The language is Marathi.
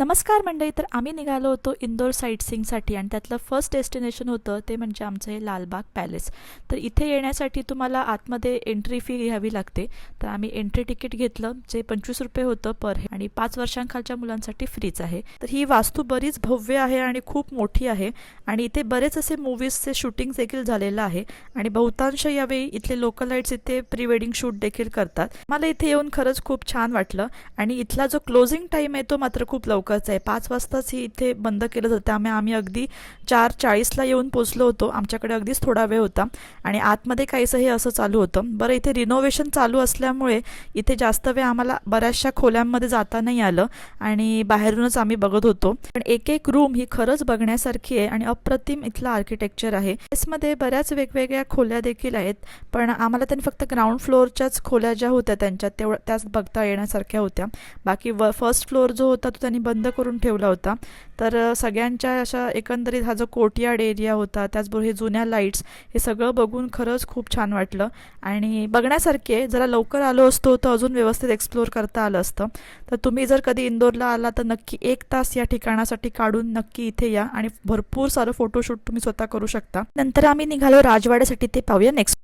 नमस्कार मंडळी. तर आम्ही निघालो होतो इंदोर साईटसीइंगसाठी आणि त्यातलं फर्स्ट डेस्टिनेशन होतं ते म्हणजे आमचं हे लालबाग पॅलेस. तर इथे येण्यासाठी तुम्हाला आतमध्ये एंट्री फी घ्यावी लागते. तर आम्ही एंट्री तिकीट घेतलं जे 25 रुपये होतं पर हेड आणि 5 वर्षांखालच्या मुलांसाठी फ्रीच आहे. तर ही वास्तू बरीच भव्य आहे आणि खूप मोठी आहे आणि इथे बरेच असे मूवीजचे शूटिंग देखील झालेलं आहे आणि बहुतांश यावेळी इथले लोकलाइट्स इथे प्री वेडिंग शूट देखील करतात. मला इथे येऊन खरंच खूप छान वाटलं आणि इथला जो क्लोजिंग टाईम आहे तो मात्र खूप लवकरच आहे. 5 वाजताच ही इथे बंद केलं जातं. त्यामुळे आम्ही अगदी 4:40ला येऊन पोचलो होतो. आमच्याकडे अगदीच थोडा वेळ होता आणि आतमध्ये काहीसं हे असं चालू होतं. बरं, इथे रिनोव्हेशन चालू असल्यामुळे इथे जास्त वेळ आम्हाला बऱ्याचशा खोल्यांमध्ये जाता नाही आलं आणि बाहेरूनच आम्ही बघत होतो. पण एक एक रूम ही खरंच बघण्यासारखी आहे आणि अप्रतिम इथलं आर्किटेक्चर आहे. इसमध्ये बऱ्याच वेगवेगळ्या खोल्या देखील आहेत, पण आम्हाला त्यांनी फक्त ग्राउंड फ्लोअरच्याच खोल्या ज्या होत्या त्याच बघता येण्यासारख्या होत्या. बाकी फर्स्ट फ्लोअर जो होता तो त्यांनी बंद करून ठेवला होता. तर सगळ्यांच्या अशा एकंदरीत हा जो कोर्टयार्ड एरिया होता, त्याचबरोबर हे जुन्या लाईट्स, हे सगळं बघून खरंच खूप छान वाटलं आणि बघण्यासारखे आहे. जरा लवकर आलो असतो तर अजून व्यवस्थित एक्सप्लोअर करता आलं असतं. तर तुम्ही जर कधी इंदोरला आला तर नक्की 1 तास या ठिकाणासाठी काढून नक्की इथे या आणि भरपूर सारं फोटोशूट तुम्ही स्वतः करू शकता. नंतर आम्ही निघालो राजवाड्यासाठी. ते पाहूया नेक्स्ट.